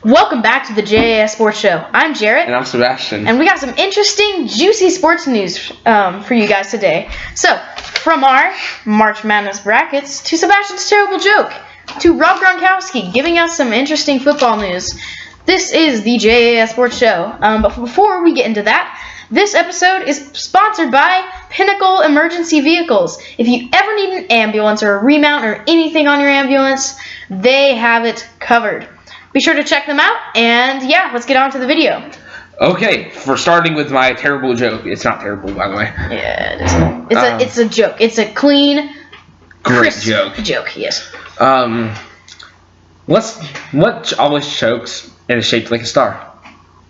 Welcome back to the JAS Sports Show. I'm Jarrett. And I'm Sebastian. And we got some interesting, juicy sports news for you guys today. So, from our March Madness brackets to Sebastian's terrible joke to Rob Gronkowski giving us some interesting football news. This is the JAS Sports Show. But before we get into that, this episode is sponsored by Pinnacle Emergency Vehicles. If you ever need an ambulance or a remount or anything on your ambulance, they have it covered. Be sure to check them out, and yeah, let's get on to the video. Okay, for starting with my terrible joke. It's not terrible, by the way. Yeah, it is. It's a joke. It's a clean, crisp joke, yes. What always chokes and is shaped like a star?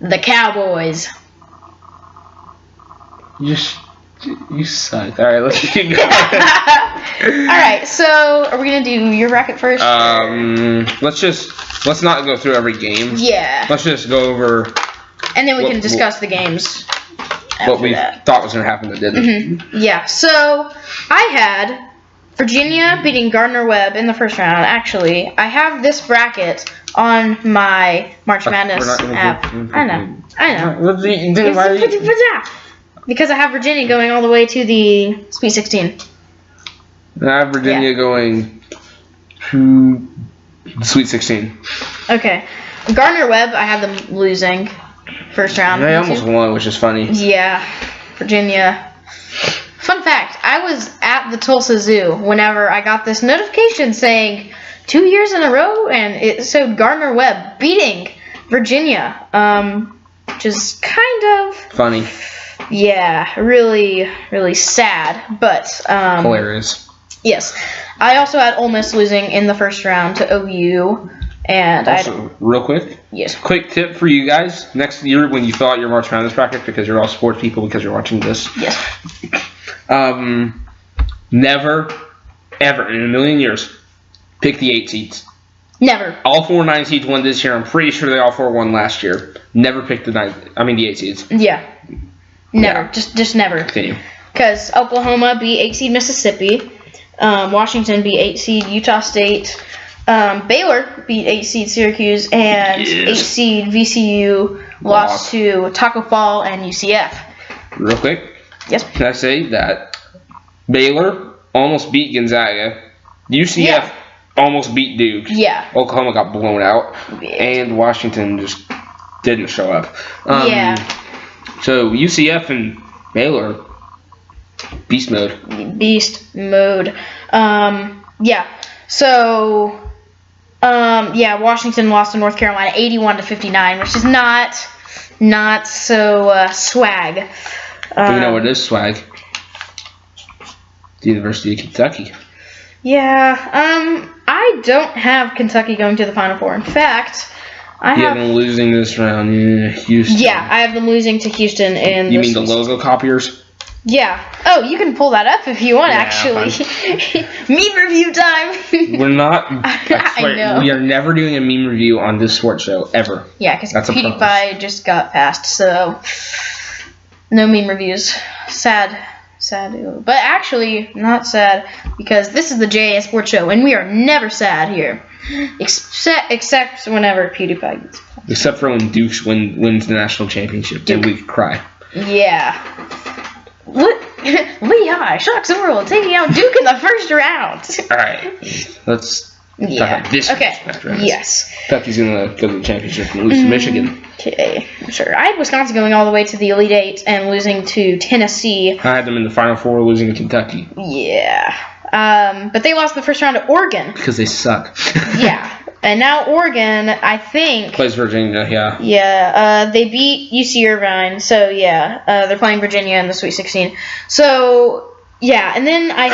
The Cowboys. You suck. Alright, let's keep going. Alright, so are we gonna do your bracket first? Let's not go through every game. Yeah. Let's just go over. And then we can discuss the games. What we thought was gonna happen that didn't. Mm-hmm. Yeah. So I had Virginia beating Gardner-Webb in the first round. Actually, I have this bracket on my March Madness app. I know. Because I have Virginia going all the way to the Sweet 16. And I have Virginia going to the Sweet 16. Okay. Gardner-Webb, I have them losing first round. They almost won, which is funny. Yeah. Virginia. Fun fact, I was at the Tulsa Zoo whenever I got this notification saying 2 years in a row, and it showed Gardner-Webb beating Virginia, which is kind of funny. Yeah, really, really sad, but hilarious. Yes, I also had Ole Miss losing in the first round to OU, and also, real quick. Yes. Quick tip for you guys: next year when you fill out your March Madness bracket, because you're all sports people, because you're watching this. Yes. Never, ever in a million years, pick the 8 seeds. Never. All 4 9 seeds won this year. I'm pretty sure they all 4 won last year. Never pick the 8 seeds. Yeah. Never. Yeah. Just never. Continue. Because Oklahoma beat 8 seed Mississippi. Washington beat 8 seed Utah State. Baylor beat 8 seed Syracuse. And 8 seed VCU lost to Taco Fall and UCF. Real quick. Yes. Can I say that Baylor almost beat Gonzaga. UCF almost beat Duke. Yeah. Oklahoma got blown out. And Washington just didn't show up. So UCF and Baylor, beast mode. Beast mode. Yeah. So, Washington lost to North Carolina 81-59, which is not so swag. But you know what is swag? The University of Kentucky. Yeah. I don't have Kentucky going to the Final Four. In fact, I have them losing this round. Houston. Yeah, I have them losing to Houston in. You mean the logo copiers? Yeah. Oh, you can pull that up if you want. Actually, meme review time. We're not. I know. We are never doing a meme review on this sports show ever. Yeah, because PewDiePie just got passed, so no meme reviews. Sad. But actually, not sad, because this is the JAS Sports Show, and we are never sad here. Except whenever PewDiePie gets passed. Except for when Duke wins the national championship, then we cry. Yeah. Lehigh shocks the world, taking out Duke in the first round. Alright, let's talk about this. Okay. Yes. Kentucky's going to go to the championship and lose to Michigan. Okay, sure. I had Wisconsin going all the way to the Elite Eight and losing to Tennessee. I had them in the Final Four, losing to Kentucky. Yeah. But they lost the first round to Oregon. Because they suck. Yeah. And now Oregon, I think, plays Virginia, yeah. Yeah, they beat UC Irvine, so yeah, they're playing Virginia in the Sweet 16. So, yeah, and then I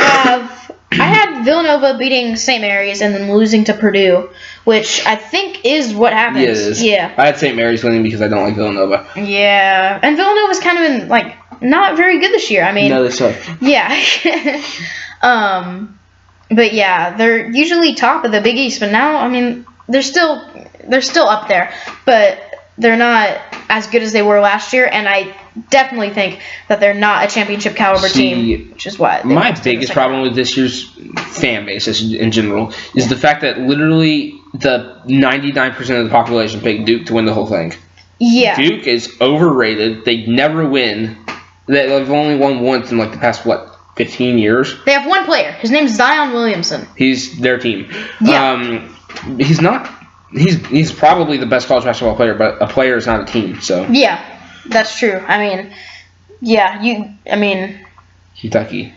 had Villanova beating St. Mary's and then losing to Purdue, which I think is what happens. Yeah, it is. Yeah. I had St. Mary's winning because I don't like Villanova. Yeah, and Villanova's kind of been, not very good this year. I mean, no, they suck. Yeah. But yeah, they're usually top of the Big East, but now, I mean, they're still up there, but they're not as good as they were last year, and I definitely think that they're not a championship caliber team, which is why my biggest problem with this year's fan base in general is the fact that literally the 99% of the population picked Duke to win the whole thing. Yeah. Duke is overrated. They never win. They've only won once in like the past 15 years. They have one player. His name's Zion Williamson. He's their team. Yeah. He's not. He's probably the best college basketball player, but a player is not a team. So. Yeah, that's true. I mean, yeah. Kentucky.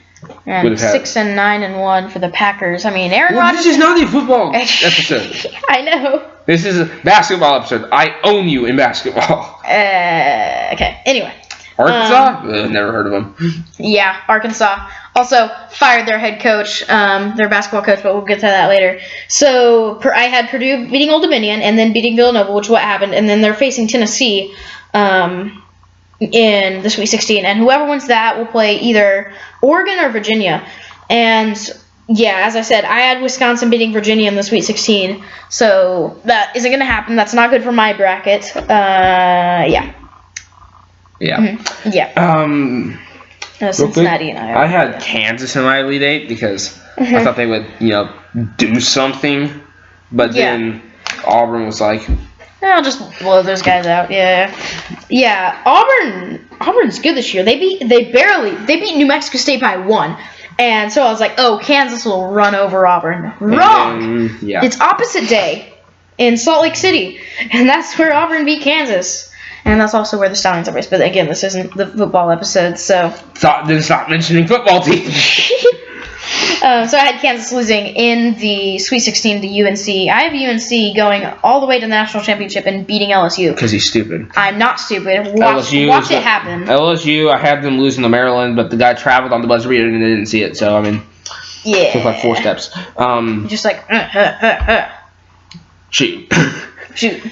And 6-9-1 for the Packers. I mean, Aaron Rodgers. This is not a football episode. I know. This is a basketball episode. I own you in basketball. Okay. Anyway. Arkansas? Never heard of them. Yeah, Arkansas. Also fired their head coach, their basketball coach, but we'll get to that later. So I had Purdue beating Old Dominion and then beating Villanova, which is what happened, and then they're facing Tennessee in the Sweet 16, and whoever wins that will play either Oregon or Virginia. And yeah, as I said, I had Wisconsin beating Virginia in the Sweet 16, so that isn't going to happen. That's not good for my bracket. Yeah. Yeah. Mm-hmm. Yeah. Cincinnati and I had Kansas in my Elite Eight because I thought they would, do something, but then Auburn was like, I'll just blow those guys out. Yeah. Auburn's good this year. They beat New Mexico State by 1. And so I was like, oh, Kansas will run over Auburn. Wrong. Yeah. It's opposite day in Salt Lake City, and that's where Auburn beat Kansas. And that's also where the Stallions are based. But again, this isn't the football episode, so. Then stop mentioning football teams. So I had Kansas losing in the Sweet 16 to UNC. I have UNC going all the way to the national championship and beating LSU. Because he's stupid. I'm not stupid. Watch it happen. LSU, I had them losing to Maryland, but the guy traveled on the buzzer beater and they didn't see it. So, I mean, it took like 4 steps. Just like, Shoot. Shoot.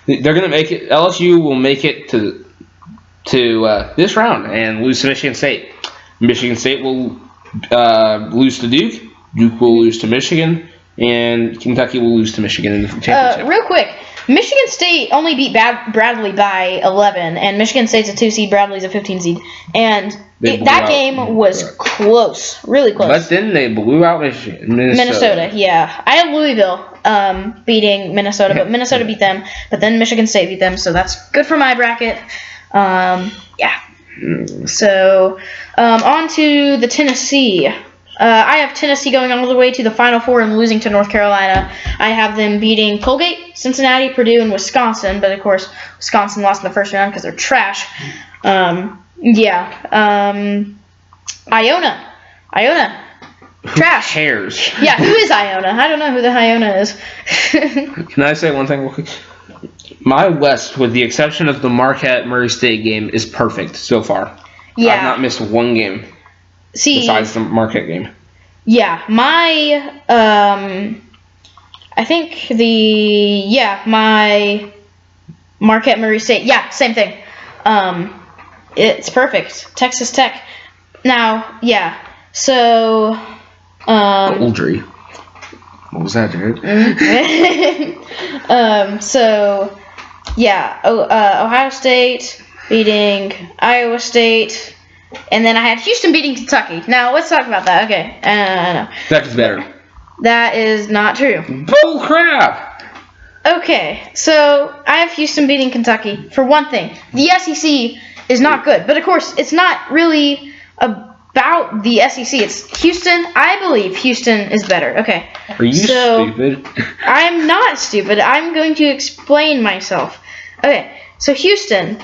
They're going to make it. LSU will make it to this round and lose to Michigan State. Michigan State will lose to Duke. Duke will lose to Michigan. And Kentucky will lose to Michigan in the championship. Real quick, Michigan State only beat Bradley by 11, and Michigan State's a 2 seed, Bradley's a 15 seed. And that game was close, really close. But then they blew out Minnesota. Yeah. I had Louisville beating Minnesota, but Minnesota beat them. But then Michigan State beat them, so that's good for my bracket. Yeah. So, on to the Tennessee. I have Tennessee going all the way to the Final Four and losing to North Carolina. I have them beating Colgate, Cincinnati, Purdue, and Wisconsin. But, of course, Wisconsin lost in the first round because they're trash. Iona. Trash. Who cares? Yeah, who is Iona? I don't know who the Iona is. Can I say one thing real quick? My West, with the exception of the Marquette-Murray State game, is perfect so far. Yeah. I've not missed one game besides the Marquette game. Yeah, my my Marquette-Murray State. Yeah, same thing. It's perfect. Texas Tech. Now, yeah. So, Goldry. What was that, dude? So, yeah. Ohio State beating Iowa State. And then I had Houston beating Kentucky. Now, let's talk about that. Okay. No. Kentucky's better. That is not true. Bull crap! Okay, so I have Houston beating Kentucky. For one thing, the SEC is not good. But, of course, it's not really about the SEC. It's Houston. I believe Houston is better. Okay. Are you stupid? I'm not stupid. I'm going to explain myself. Okay, so Houston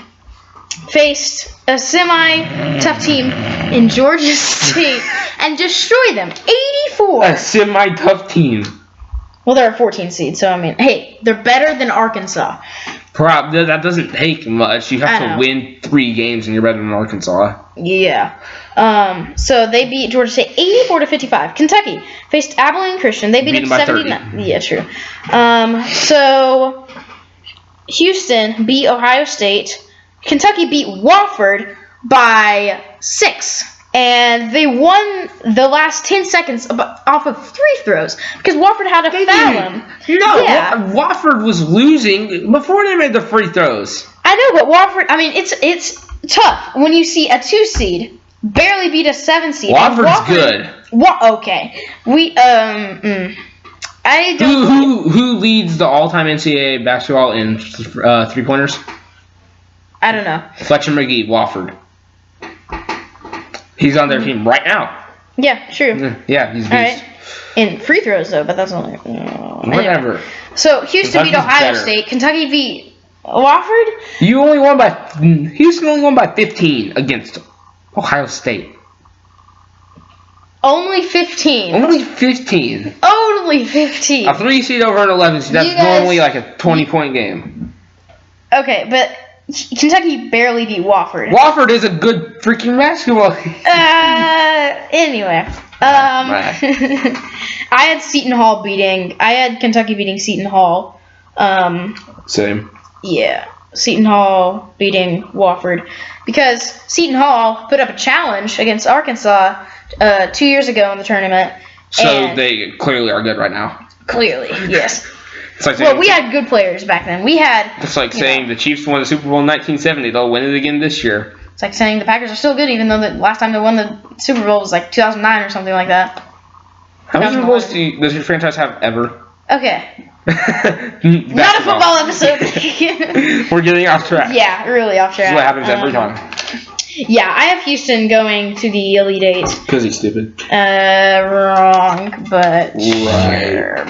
faced a semi-tough team in Georgia State and destroyed them 84. A semi-tough team. Well, they're a 14 seed, so I mean, hey, they're better than Arkansas. That doesn't take much. You have to win 3 games and you're better than Arkansas. Yeah. So they beat Georgia State 84-55. Kentucky faced Abilene Christian. They beat them 79. Yeah, true. So Houston beat Ohio State. Kentucky beat Wofford by 6. And they won the last 10 seconds off of free throws because Wofford had to foul them. No, yeah. Wofford was losing before they made the free throws. I know, but Wofford, I mean, it's tough when you see a 2 seed barely beat a 7 seed. Wofford's good. Okay. I don't. Who leads the all-time NCAA basketball in three-pointers? I don't know. Fletcher McGee, Wofford. He's on their team right now. Yeah, true. Yeah, he's beast. All right. In free throws though, but that's only whatever. Anyway. So Houston beat Ohio State. Kentucky beat Wofford. Houston only won by 15 against Ohio State. Only 15. Only 15. Only 15. A 3 seed over an 11 seed. That's normally like a 20-point game. Okay, but Kentucky barely beat Wofford. Wofford is a good freaking basketball team. Anyway. I had Kentucky beating Seton Hall. Same. Yeah. Seton Hall beating Wofford. Because Seton Hall put up a challenge against Arkansas 2 years ago in the tournament. So they clearly are good right now. Clearly, yes. It's like we had good players back then. It's like saying the Chiefs won the Super Bowl in 1970. They'll win it again this year. It's like saying the Packers are still good, even though the last time they won the Super Bowl was like 2009 or something like that. How many Super Bowls does your franchise have ever? Okay. Not a football episode. We're getting off track. Yeah, really off track. This is what happens every time. Yeah, I have Houston going to the Elite Eight. Because he's stupid. Wrong, but right.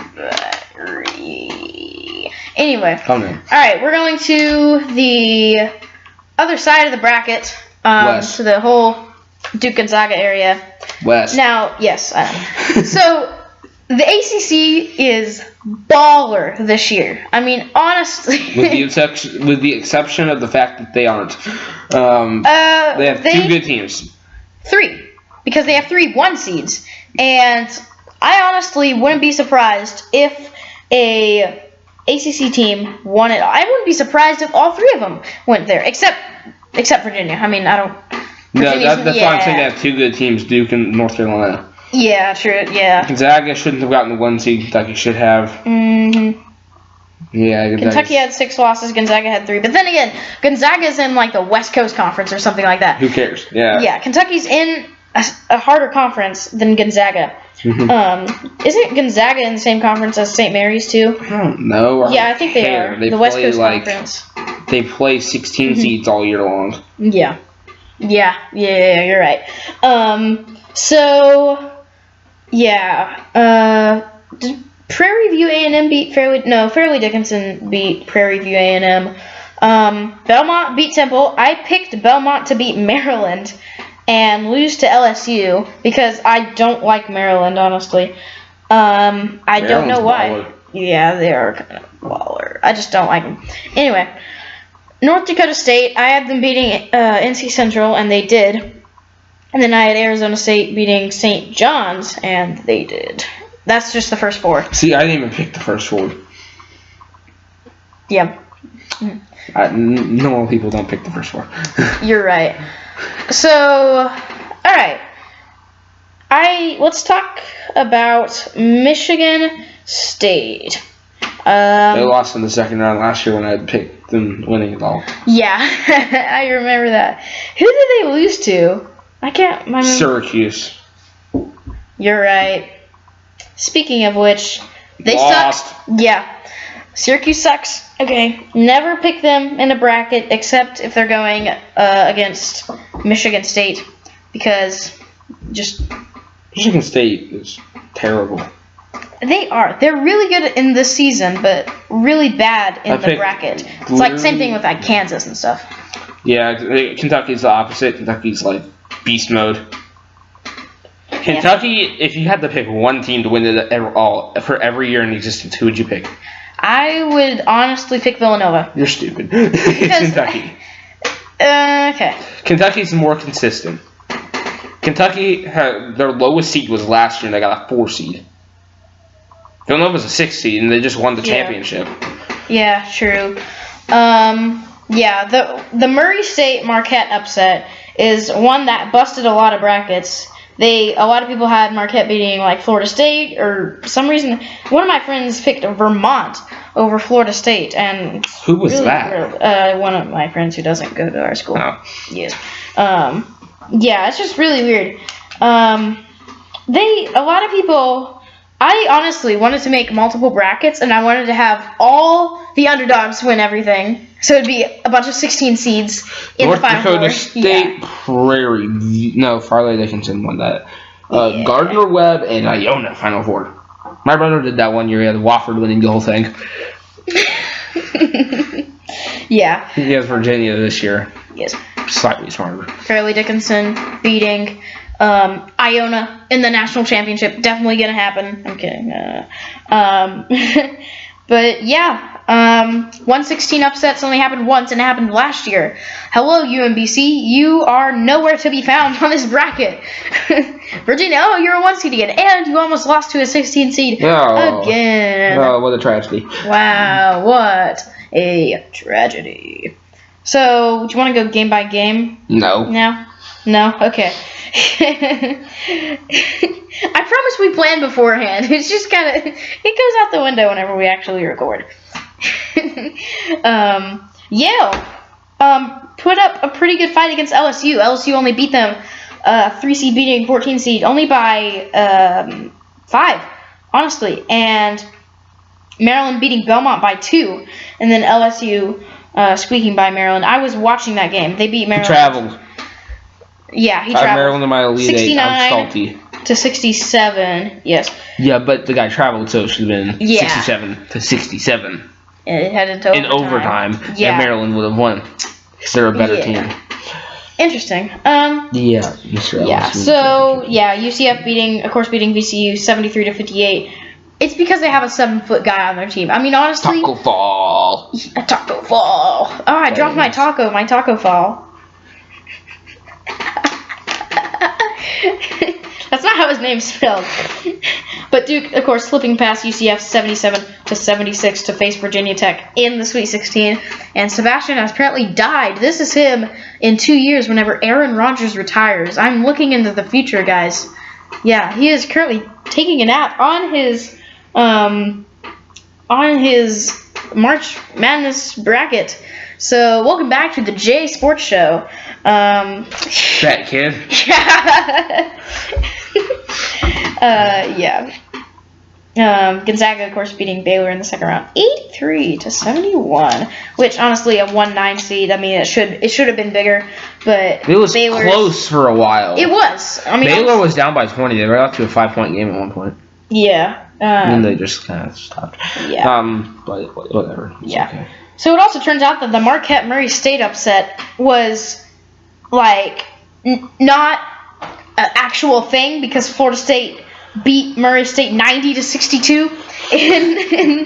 Anyway. Come in. Alright, we're going to the other side of the bracket. West. To the whole Duke Gonzaga area. West. Now, yes. So, the ACC is baller this year. I mean, honestly. with the exception of the fact that they aren't. They have two good teams. 3. Because they have 3 1 seeds. And I honestly wouldn't be surprised if a ACC team won it. I wouldn't be surprised if all 3 of them went there. Except Virginia. I mean, I don't. No, that's why I'm saying they have 2 good teams, Duke and North Carolina. Yeah, true, yeah. Gonzaga shouldn't have gotten the 1 seed. Kentucky should have. Mm-hmm. Yeah, Kentucky had 6 losses. Gonzaga had 3. But then again, Gonzaga's in like the West Coast Conference or something like that. Who cares? Yeah. Yeah, Kentucky's in a harder conference than Gonzaga. Isn't Gonzaga in the same conference as St. Mary's too? I don't know. Yeah, I think they are. The West Coast Conference. They play 16 seeds all year long. Yeah, you're right. Did Prairie View A&M beat Fairleigh Dickinson beat Prairie View A&M. Belmont beat Temple. I picked Belmont to beat Maryland and lose to LSU because I don't like Maryland, honestly. I don't know why. Baller. Yeah, they are kind of baller. I just don't like them. Anyway, North Dakota State, I had them beating NC Central, and they did. And then I had Arizona State beating St. John's, and they did. That's just the first 4. See, I didn't even pick the first 4. Yeah. Normal people don't pick the first 4. You're right. So, all right. Let's talk about Michigan State. They lost in the second round last year when I had picked them winning it all. Yeah, I remember that. Who did they lose to? I can't remember. Syracuse. You're right. Speaking of which, they lost. suck. Yeah. Syracuse sucks. Okay. Never pick them in a bracket except if they're going against Michigan State because Michigan State is terrible. They are. They're really good in this season, but really bad in the bracket. It's like same thing with like Kansas and stuff. Yeah, Kentucky's the opposite. Kentucky's like beast mode. Kentucky, if you had to pick one team to win it for every year in existence, who would you pick? I would honestly pick Villanova. You're stupid. It's Kentucky. Okay. Kentucky's more consistent. Kentucky, their lowest seed was last year, and they got a 4 seed. Villanova's a 6 seed, and they just won the championship. Yeah, true. The Murray State Marquette upset is one that busted a lot of brackets. A lot of people had Marquette beating like Florida State, or for some reason, one of my friends picked Vermont over Florida State, and who was that? One of my friends who doesn't go to our school. Oh. Yes. It's just really weird. A lot of people I honestly wanted to make multiple brackets, and I wanted to have all the underdogs win everything. So it'd be a bunch of 16 seeds in North the Final Dakota Four. State Prairie. No, Farley Dickinson won that. Yeah. Gardner Webb and Iona Final Four. My brother did that one year. He had Wofford winning the whole thing. Yeah. He has Virginia this year. Yes. Slightly smarter. Farley Dickinson beating Iona in the national championship. Definitely going to happen. I'm kidding. But yeah, 116 upsets only happened once, and it happened last year. Hello, UMBC. You are nowhere to be found on this bracket. Virginia, oh, you're a 1 seed again, and you almost lost to a 16 seed again. Oh, what a tragedy. Wow, what a tragedy. So, do you want to go game by game? No. No? Okay. I promise we planned beforehand. It's just kind of, it goes out the window whenever we actually record. Yale put up a pretty good fight against LSU. LSU only beat them 3 seed beating 14 seed only by 5, honestly. And Maryland beating Belmont by 2, and then LSU squeaking by Maryland. I was watching that game. They beat Maryland. He traveled. Yeah, he traveled. Maryland in my Elite 8. I'm salty. To 67, yes. Yeah, but the guy traveled, so it should have been 67 to 67. It headed to overtime. Yeah. And Maryland would have won. Because they're a better team. Interesting. Yeah, Mr. Yeah. So UCF beating VCU 73 to 58. It's because they have a 7-foot guy on their team. I mean, honestly. Taco Fall. Taco Fall. Oh, I dropped my taco fall. That's not how his name's spelled. But Duke, of course, slipping past UCF 77 to 76 to face Virginia Tech in the Sweet 16. And Sebastian has apparently died. This is him in 2 years whenever Aaron Rodgers retires. I'm looking into the future, guys. Yeah, he is currently taking a nap on his March Madness bracket. So, welcome back to the J Sports Show. Fat kid. Yeah. Gonzaga, of course, beating Baylor in the second round, 83 to 71. Which, honestly, a 1-9 seed. I mean, it should have been bigger, but it was close for a while. It was. I mean, Baylor was down by 20. They were out to a 5-point game at one point. Yeah. And they just kind of stopped. Yeah. But whatever. It's okay. So it also turns out that the Marquette-Murray State upset was, like, not an actual thing because Florida State beat Murray State 90 to 62 in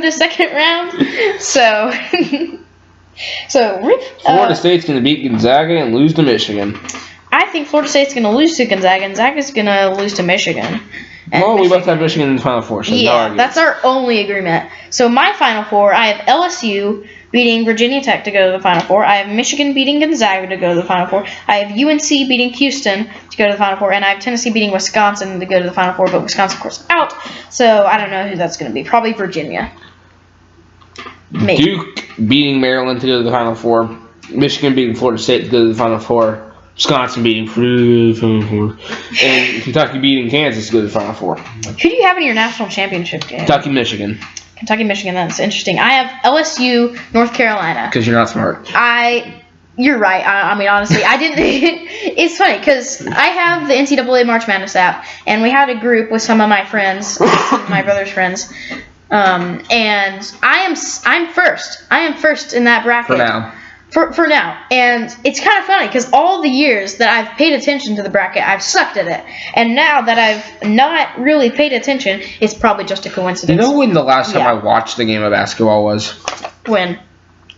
the second round. So Florida State's going to beat Gonzaga and lose to Michigan. I think Florida State's going to lose to Gonzaga. Gonzaga's going to lose to Michigan. Well, we both have Michigan in the Final Four, so yeah, that's our only agreement. So my Final Four, I have LSU beating Virginia Tech to go to the Final Four. I have Michigan beating Gonzaga to go to the Final Four. I have UNC beating Houston to go to the Final Four. And I have Tennessee beating Wisconsin to go to the Final Four, but Wisconsin, of course, out. So I don't know who that's going to be. Probably Virginia. Maybe. Duke beating Maryland to go to the Final Four. Michigan beating Florida State to go to the Final Four. Wisconsin beating the Final Four. And Kentucky beating Kansas to go to the Final Four. Who do you have in your national championship game? Kentucky, Michigan. Michigan, that's interesting. I have LSU, North Carolina. Because you're not smart. You're right. I mean, honestly, I didn't. It's funny because I have the NCAA March Madness app, and we had a group with some of my friends, some of my brother's friends, and I'm first. I am first in that bracket. For now. For now. And it's kind of funny because all the years that I've paid attention to the bracket, I've sucked at it. And now that I've not really paid attention, it's probably just a coincidence. You know when the last time I watched a game of basketball was? When?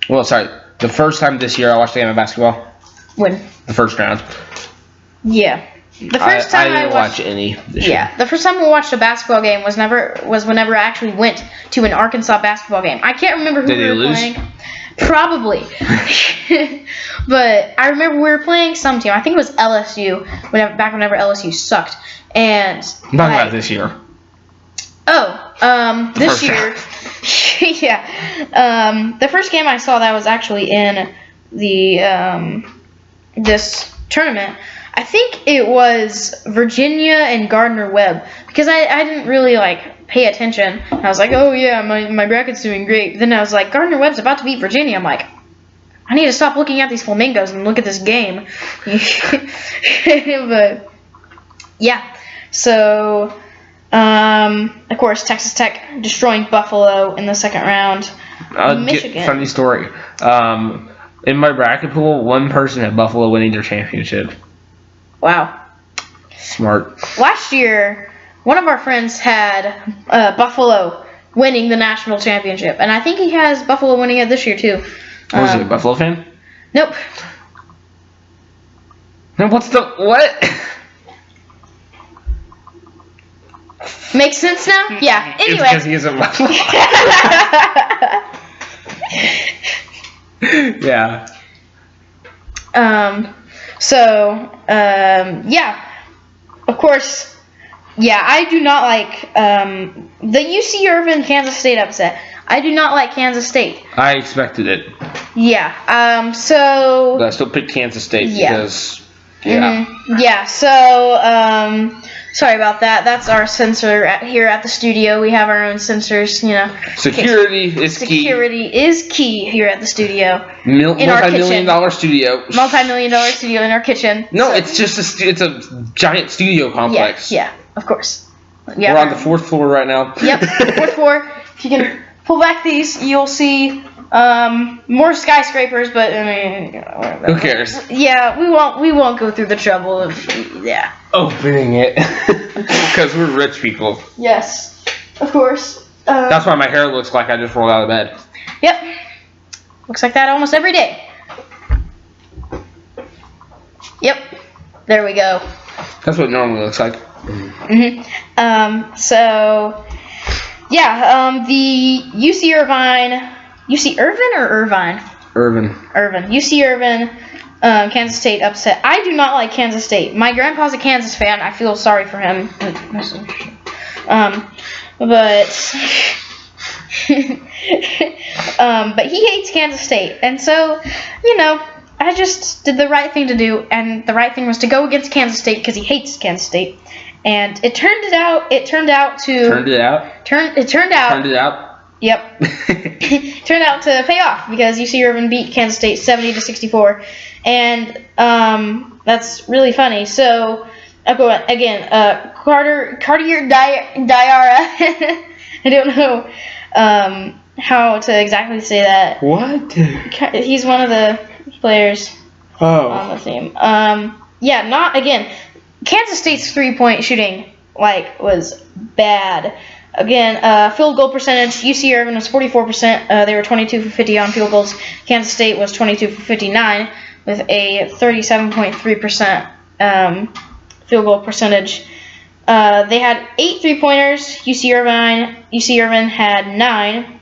Well, sorry. The first time this year I watched a game of basketball? When? The first round. Yeah. The first time I didn't watch any this year. The first time we watched a basketball game was whenever I actually went to an Arkansas basketball game. I can't remember who we were playing. Probably. But I remember we were playing some team. I think it was LSU, whenever LSU sucked. And I'm talking about this year. Oh, this year. Yeah. The first game I saw that was actually in the this tournament I think it was Virginia and Gardner-Webb, because I didn't really pay attention. I was like, oh yeah, my bracket's doing great. Then I was like, Gardner-Webb's about to beat Virginia. I'm like, I need to stop looking at these flamingos and look at this game. But yeah, so of course Texas Tech destroying Buffalo in the second round. Michigan. Funny story. In my bracket pool, one person had Buffalo winning their championship. Wow. Smart. Last year, one of our friends had Buffalo winning the national championship, and I think he has Buffalo winning it this year too. Was he a Buffalo fan? Nope. No, what's the what? Makes sense now? Yeah. Anyway. It's because he is a Buffalo. Yeah. Yeah. Of course. Yeah, I do not like the UC Irvine Kansas State upset. I do not like Kansas State. I expected it. Yeah. But I still picked Kansas State because. Yeah. Mm-hmm. Yeah. So sorry about that. That's our censor here at the studio. We have our own censors. Security is key. Security is key here at the studio. Multi-million-dollar studio. Multi-million-dollar studio in our kitchen. No, it's just it's a giant studio complex. Yeah, of course. We're on the 4th floor right now. Yep, 4th floor. If you can pull back these, you'll see more skyscrapers. But I mean, who cares? Yeah, we won't go through the trouble of opening it because we're rich people. Yes, of course. That's why my hair looks like I just rolled out of bed. Yep, looks like that almost every day. Yep, there we go. That's what it normally looks like. So yeah, the UC Irvine or Irvine? Irvine. UC Irvine, Kansas State upset. I do not like Kansas State. My grandpa's a Kansas fan. I feel sorry for him. But he hates Kansas State, and so I just did the right thing to do, and the right thing was to go against Kansas State because he hates Kansas State, and it turned out. Yep. It turned out to pay off because UC Irvine beat Kansas State 70-64, and that's really funny. So again, Cartier Diarra. I don't know how to exactly say that. What? He's one of the players on the team. Yeah, not again. Kansas State's 3-point shooting was bad. Again, field goal percentage. UC Irvine was 44%. They were 22 for 50 on field goals. Kansas State was 22 for 59 with a 37.3% field goal percentage. They had 8 3-pointers. UC Irvine had 9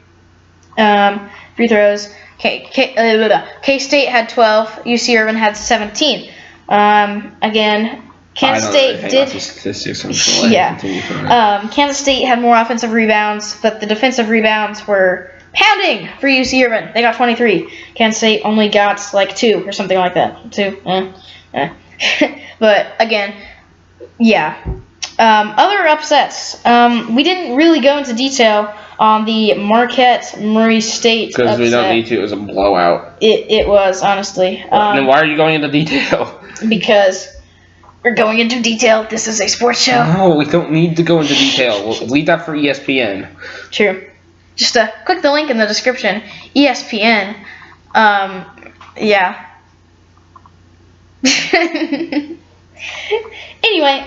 free throws. K-State had 12. UC Irvine had 17. Again, Kansas State did. Kansas State had more offensive rebounds, but the defensive rebounds were pounding for UC Irvine. They got 23. Kansas State only got 2 or something like that. 2. But again, yeah. Other upsets. We didn't really go into detail on the Marquette-Murray State upset. Because we don't need to. It was a blowout. It was, honestly. Then why are you going into detail? Because we're going into detail. This is a sports show. No, we don't need to go into detail. We'll leave that for ESPN. True. Just click the link in the description. ESPN. Yeah. Anyway,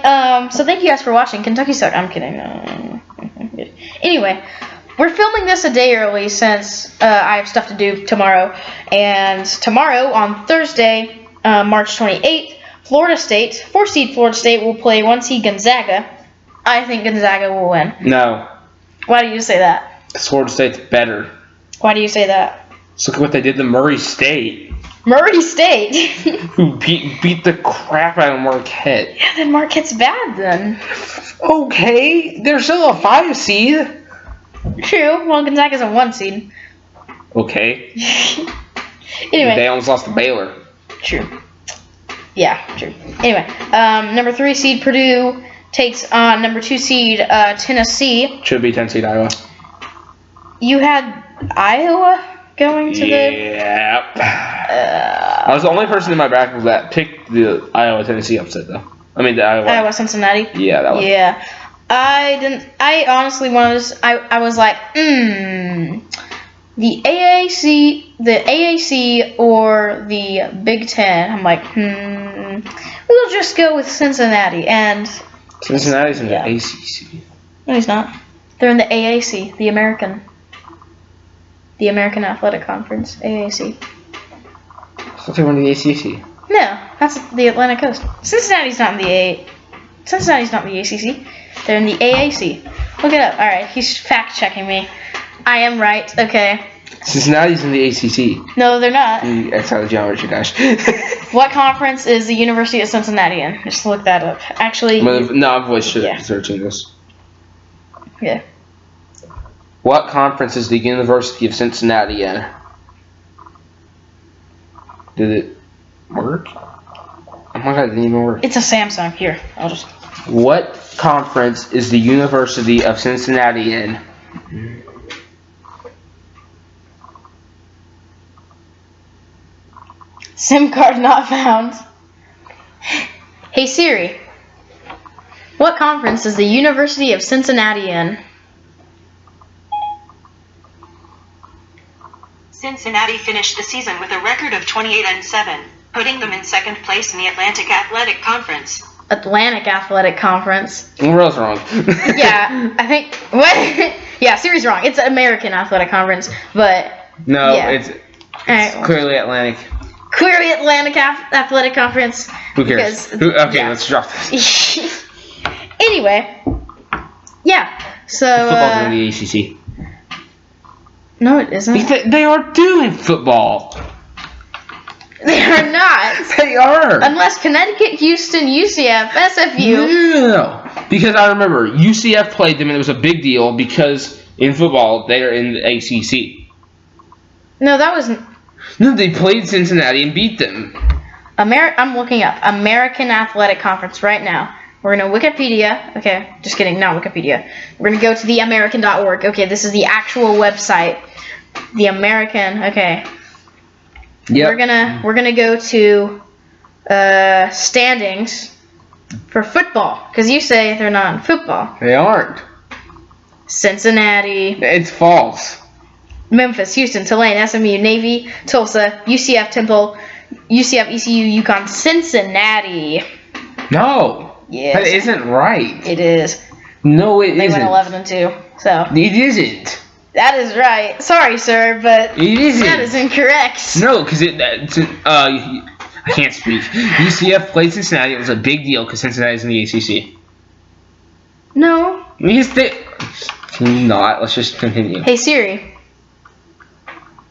so thank you guys for watching. Kentucky sucked. I'm kidding. Anyway, we're filming this a day early since I have stuff to do tomorrow. And tomorrow, on Thursday, March 28th, Florida State, 4-seed Florida State, will play 1-seed Gonzaga. I think Gonzaga will win. No. Why do you say that? Florida State's better. Why do you say that? Just look at what they did to Murray State. Murray State? Who beat the crap out of Marquette. Yeah, then Marquette's bad then. Okay, they're still a 5-seed. True. Well, Gonzaga's a 1-seed. Okay. Anyway. They almost lost to Baylor. True. Yeah, true. Anyway, number 3 seed Purdue takes on number 2 seed Tennessee. Should be 10 seed Iowa. You had Iowa going to Yeah. I was the only person in my bracket that picked the Iowa-Tennessee upset, though. I mean, the Cincinnati. Yeah, that one. Yeah. I didn't. I honestly was like, the AAC or the Big Ten. I'm like, we'll just go with Cincinnati. And Cincinnati's in the ACC. No, he's not. They're in the AAC, the American Athletic Conference, AAC. I thought they were in the ACC. No, that's the Atlantic Coast. Cincinnati's not in the ACC. They're in the AAC. Look it up. All right, he's fact checking me. I am right. Okay. Cincinnati's in the ACC. No, they're not. That's how the geometry dash. What conference is the University of Cincinnati in? Just look that up. Actually. No, I've always searching this. Yeah. What conference is the University of Cincinnati in? Did it work? Oh my god, it didn't even work. It's a Samsung. Here, I'll just. What conference is the University of Cincinnati in? SIM card not found. Hey Siri. What conference is the University of Cincinnati in? Cincinnati finished the season with a record of 28-7, putting them in second place in the Atlantic Athletic Conference. Atlantic Athletic Conference. Where else wrong? Yeah, I think what? Yeah, Siri's wrong. It's American Athletic Conference, but no, yeah. it's right. clearly Atlantic. Clearly Atlantic Athletic Conference. Who cares? Let's drop this. Anyway, yeah. So football's in the ACC. No, it isn't. They are doing football. They are not. They are. Unless Connecticut, Houston, UCF, SFU. No. Because I remember UCF played them and it was a big deal because in football they are in the ACC. No, that wasn't. No, they played Cincinnati and beat them. I'm looking up American Athletic Conference right now. We're going to Wikipedia. Okay, just kidding, not Wikipedia. We're going to go to theamerican.org. Okay, this is the actual website. The American. Okay. Yep. We're gonna go to standings for football because you say they're not in football. They aren't. Cincinnati. It's false. Memphis, Houston, Tulane, SMU, Navy, Tulsa, UCF, Temple, UCF, ECU, UConn, Cincinnati. No. Yes. That isn't right. It is. No, it they isn't. They went 11-2. So. It isn't. That is right. Sorry, sir, but it isn't. That is incorrect. No, because I can't speak. UCF played Cincinnati. It was a big deal because Cincinnati's in the ACC. No. Can you not? Let's just continue. Hey Siri.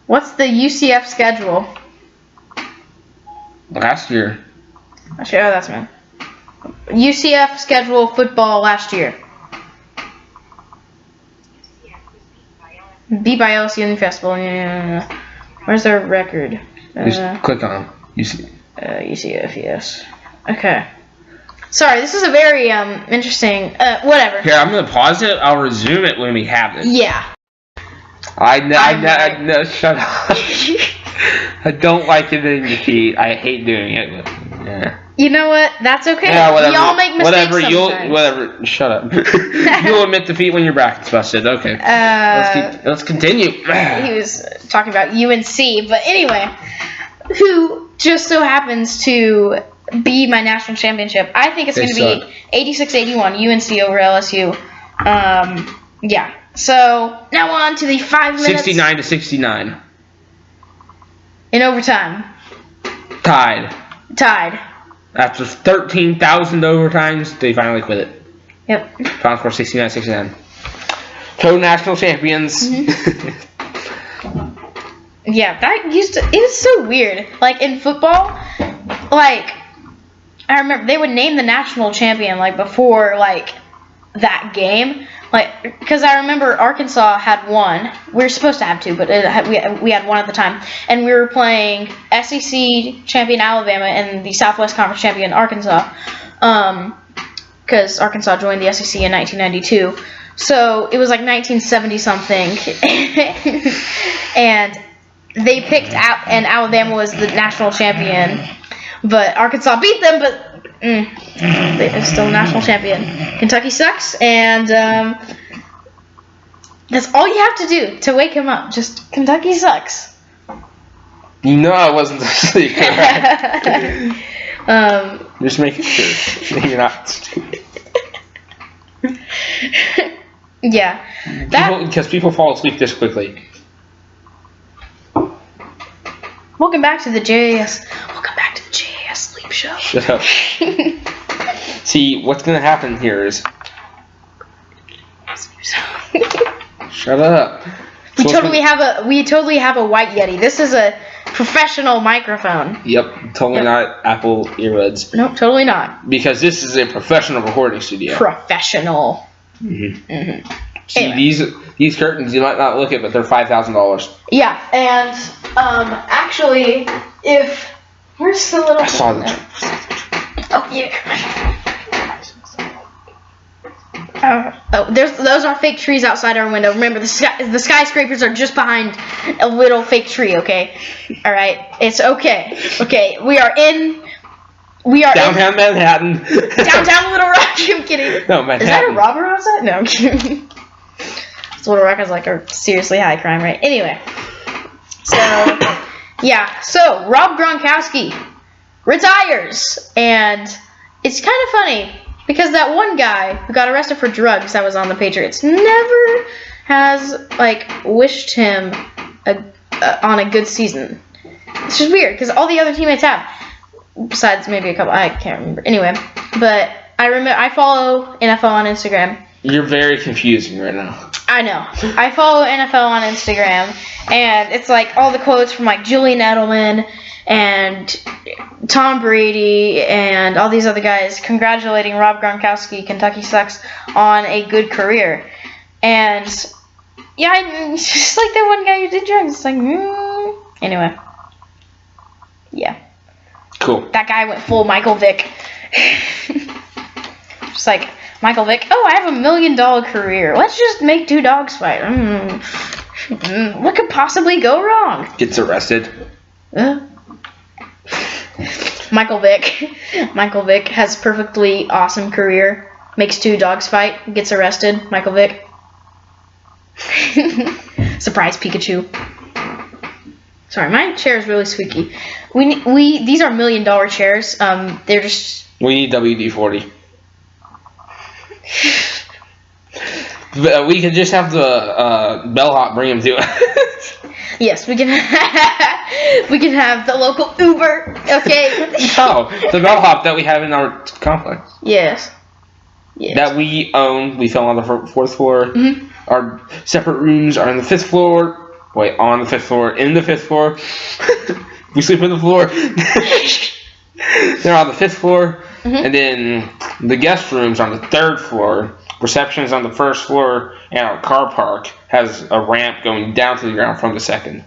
What's the UCF schedule? Last year. Actually, oh, that's man. UCF schedule football last year. Beat by LSU in the festival. Yeah. Where's their record? Just click on them. UCF, yes. Okay. Sorry, this is a very interesting. Whatever. Here, I'm gonna pause it. I'll resume it when we have it. Yeah. I know. Shut up. I don't like it in your feet. I hate doing it. But, yeah. You know what? That's okay. Yeah, whatever. We all make mistakes sometimes. Whatever. Shut up. You'll admit defeat when your bracket's busted. Okay. Let's continue. He was talking about UNC, but anyway, who just so happens to be my national championship. I think it's going to be 86-81 UNC over LSU. Yeah. So now on to the 5 minutes. 69-69. In overtime. Tied. After 13,000 overtimes, they finally quit it. Yep. Final score 69-69. Co-national champions. Mm-hmm. Yeah, it was so weird. Like in football, like I remember they would name the national champion like before like that game. Like, because I remember Arkansas had one. We were supposed to have two, but we had one at the time. And we were playing SEC champion Alabama and the Southwest Conference champion Arkansas. Because Arkansas joined the SEC in 1992. So it was like 1970 something. And they picked out, and Alabama was the national champion. But Arkansas beat them, but they're still national champion. Kentucky sucks, and that's all you have to do to wake him up. Just Kentucky sucks. You know I wasn't asleep. Just making sure you're not stupid. Yeah. Because people fall asleep this quickly. Welcome back to the JAS. Welcome back to the JAS Sleep Show. Shut up. See, what's gonna happen here is. Shut up. We totally have a white Yeti. This is a professional microphone. Yep, totally not Apple earbuds. Nope, totally not. Because this is a professional recording studio. Professional. See, Anyway. these curtains, you might not look at, but they're $5,000. Yeah, and actually, if where's the little? I saw the. Oh yeah. Those are fake trees outside our window. Remember, the skyscrapers are just behind a little fake tree. Okay, all right, it's okay. Okay, we are downtown Manhattan. Downtown Little Rock. I'm kidding. No, Manhattan. Is that a robber outside? No, I'm kidding. Little Rock is like a seriously high crime rate. Anyway, so yeah, so Rob Gronkowski retires, and it's kind of funny because that one guy who got arrested for drugs that was on the Patriots never has wished him on a good season. It's just weird because all the other teammates have, besides maybe a couple. I can't remember. Anyway, but I follow NFL on Instagram. You're very confusing right now. I know. I follow NFL on Instagram, and it's like all the quotes from like Julian Edelman and Tom Brady and all these other guys congratulating Rob Gronkowski, Kentucky sucks, on a good career. And yeah, it's just like that one guy who did drugs. It's like, anyway. Yeah. Cool. That guy went full Michael Vick. Just like, Michael Vick, oh, I have $1 million career. Let's just make two dogs fight. What could possibly go wrong? Gets arrested. Michael Vick has perfectly awesome career. Makes two dogs fight. Gets arrested. Michael Vick. Surprise Pikachu. Sorry, my chair is really squeaky. These are $1 million chairs. They're just. We need WD-40. We could just have the bellhop bring him to it. Yes, we can have the local Uber. Okay. No, the bellhop that we have in our complex. Yes. That we own. We film on the 4th floor. Mm-hmm. Our separate rooms are on the 5th floor. Wait, on the 5th floor. In the 5th floor. We sleep on the floor. They're on the 5th floor. Mm-hmm. And then the guest rooms on the 3rd floor. Reception is on the 1st floor. And our car park has a ramp going down to the ground from the 2nd.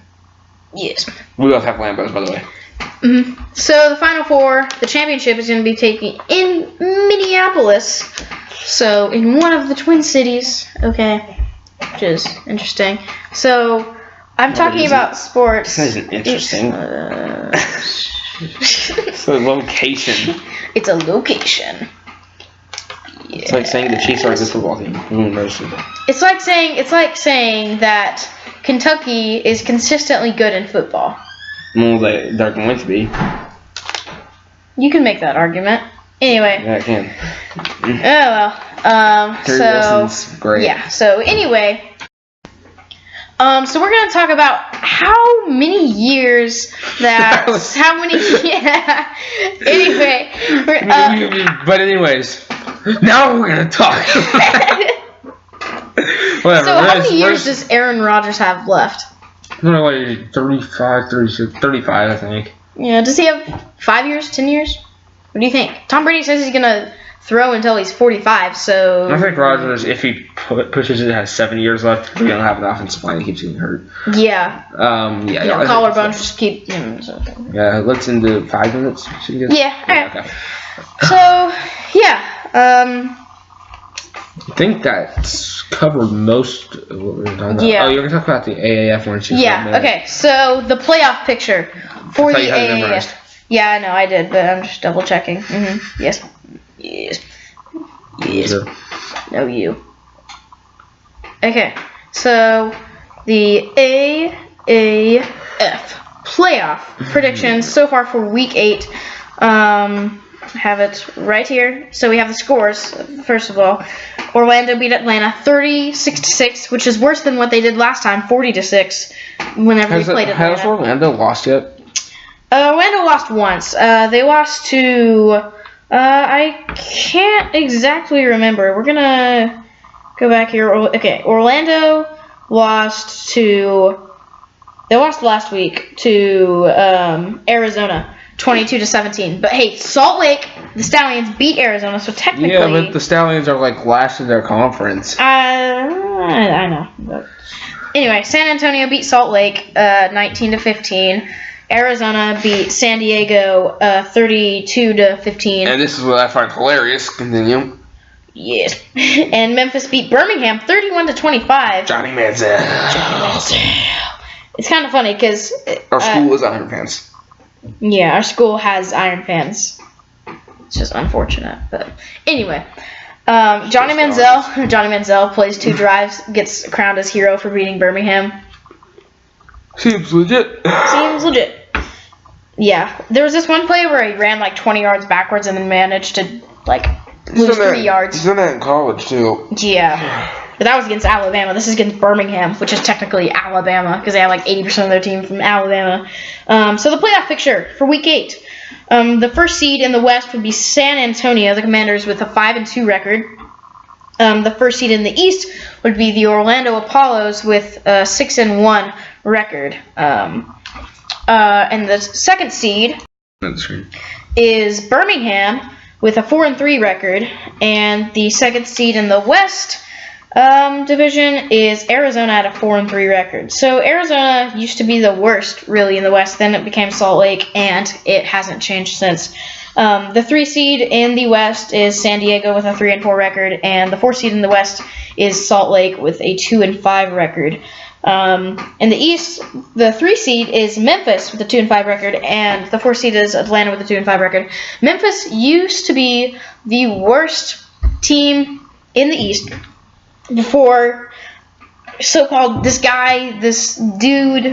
Yes. We both have Lambos, by the way. Mm-hmm. So the Final Four, the championship is going to be taken in Minneapolis. So in one of the Twin Cities. Okay. Which is interesting. So I'm talking about sports. This isn't interesting. It's a location. It's a location. Yeah. It's like saying the Chiefs are a good football team. Who knows? It's like saying that Kentucky is consistently good in football. Well, they're going to be. You can make that argument. Anyway. Yeah, I can. Oh well. Terry So Wilson's great. yeah. So anyway. So we're gonna talk about how many years how many. Yeah. Anyway. But anyways, now we're gonna talk. Whatever. So how many years does Aaron Rodgers have left? Like 35, 36, 35, I think. Yeah. Does he have 5 years? 10 years? What do you think? Tom Brady says he's gonna throw until he's 45. So I think Rodgers, if he pushes it, has 7 years left. We don't have an offensive line. He keeps getting hurt. Yeah. Collarbone just keep. Yeah. Let's into 5 minutes. Yeah. Okay. So yeah. I think that's covered most of what we were talking about. Yeah. Oh, you're going to talk about the AAF, weren't you? Yeah, okay. So, the playoff picture for the AAF. Yeah, I know, I did, but I'm just double checking. Yes. Sure. No, you. Okay, so the AAF playoff predictions so far for Week 8. Have it right here. So we have the scores. First of all, Orlando beat Atlanta 36-6, which is worse than what they did last time, 40-6. Whenever we played Atlanta. Has Orlando lost yet? Orlando lost once. They lost to. I can't exactly remember. We're gonna go back here. Okay, Orlando lost to. They lost last week to Arizona. 22-17. But hey, Salt Lake, the Stallions beat Arizona, so technically. Yeah, but the Stallions are like last in their conference. I know. But anyway, San Antonio beat Salt Lake 19-15. Arizona beat San Diego 32-15. And this is what I find hilarious. Continue. Yes. And Memphis beat Birmingham 31-25. Johnny Manziel. It's kind of funny because our school is Iron fans. Yeah, our school has Iron fans. It's just unfortunate, but anyway, Johnny Manziel plays 2 drives, gets crowned as hero for beating Birmingham. Seems legit. Yeah, there was this one play where he ran like 20 yards backwards and then managed to like lose 3 yards. He's done that in college too. Yeah. But that was against Alabama. This is against Birmingham, which is technically Alabama because they have like 80% of their team from Alabama. So the playoff picture for Week 8. The first seed in the West would be San Antonio, the Commanders, with a 5-2 record. The first seed in the East would be the Orlando Apollos with a 6-1 record. And the second seed is Birmingham with a 4-3 record. And the second seed in the West division is Arizona at a 4-3 record. So Arizona used to be the worst really in the West. Then it became Salt Lake, and it hasn't changed since. The 3 seed in the West is San Diego with a 3-4 record, and the 4 seed in the West is Salt Lake with a 2-5 record. In the East, the 3 seed is Memphis with a 2-5 record, and the 4 seed is Atlanta with a 2-5 record. Memphis used to be the worst team in the East before so-called this dude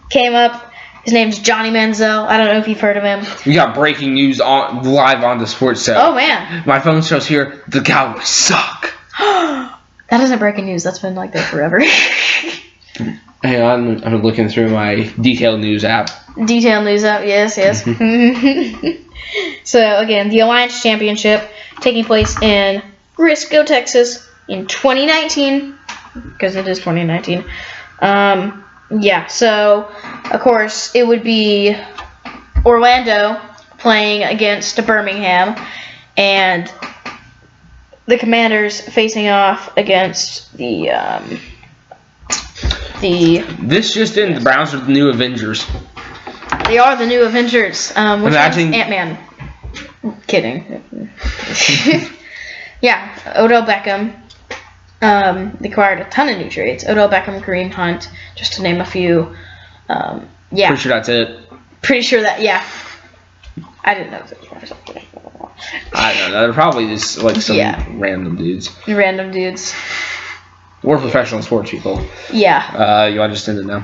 came up. His name's Johnny Manziel. I don't know if you've heard of him. We got breaking news live on the sports set. Oh, man. My phone shows here, the Cowboys suck. That isn't breaking news. That's been like that forever. Hang on, I'm looking through my detailed news app. Detailed news app, yes. So, again, the Alliance Championship taking place in Frisco, Texas in 2019, because it is 2019. Yeah, so, of course, it would be Orlando playing against Birmingham, and the Commanders facing off against the This just in, the Browns are the new Avengers. They are the new Avengers. Which one's Ant-Man? Kidding. Yeah, Odell Beckham. They acquired a ton of new trades. Odell Beckham, Kareem Hunt, just to name a few. Yeah. Pretty sure that's it. Pretty sure that, yeah. I didn't know if it was something. I don't know. They're probably just like some random dudes. Random dudes. We're professional sports people. Yeah. You want to just end it now?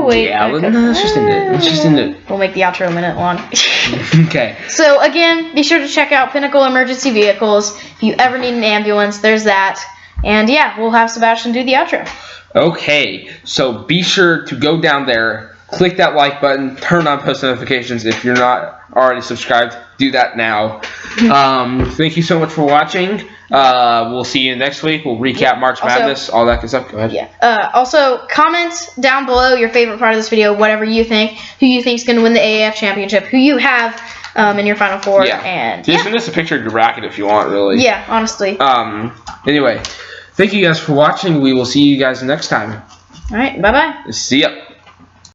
Wait. Yeah, let's just end it. We'll make the outro a minute long. Okay. So, again, be sure to check out Pinnacle Emergency Vehicles. If you ever need an ambulance, there's that. And, yeah, we'll have Sebastian do the outro. Okay. So, be sure to go down there, click that like button, turn on post notifications. If you're not already subscribed, do that now. Thank you so much for watching. We'll see you next week. We'll recap March Madness, all that good stuff. Go ahead. Yeah. Also, comment down below your favorite part of this video, whatever you think, who you think is going to win the AAF championship, who you have in your Final Four. Yeah. And Just send us a picture of your bracket if you want, really. Yeah, honestly. Anyway, thank you guys for watching. We will see you guys next time. All right, bye-bye. See ya.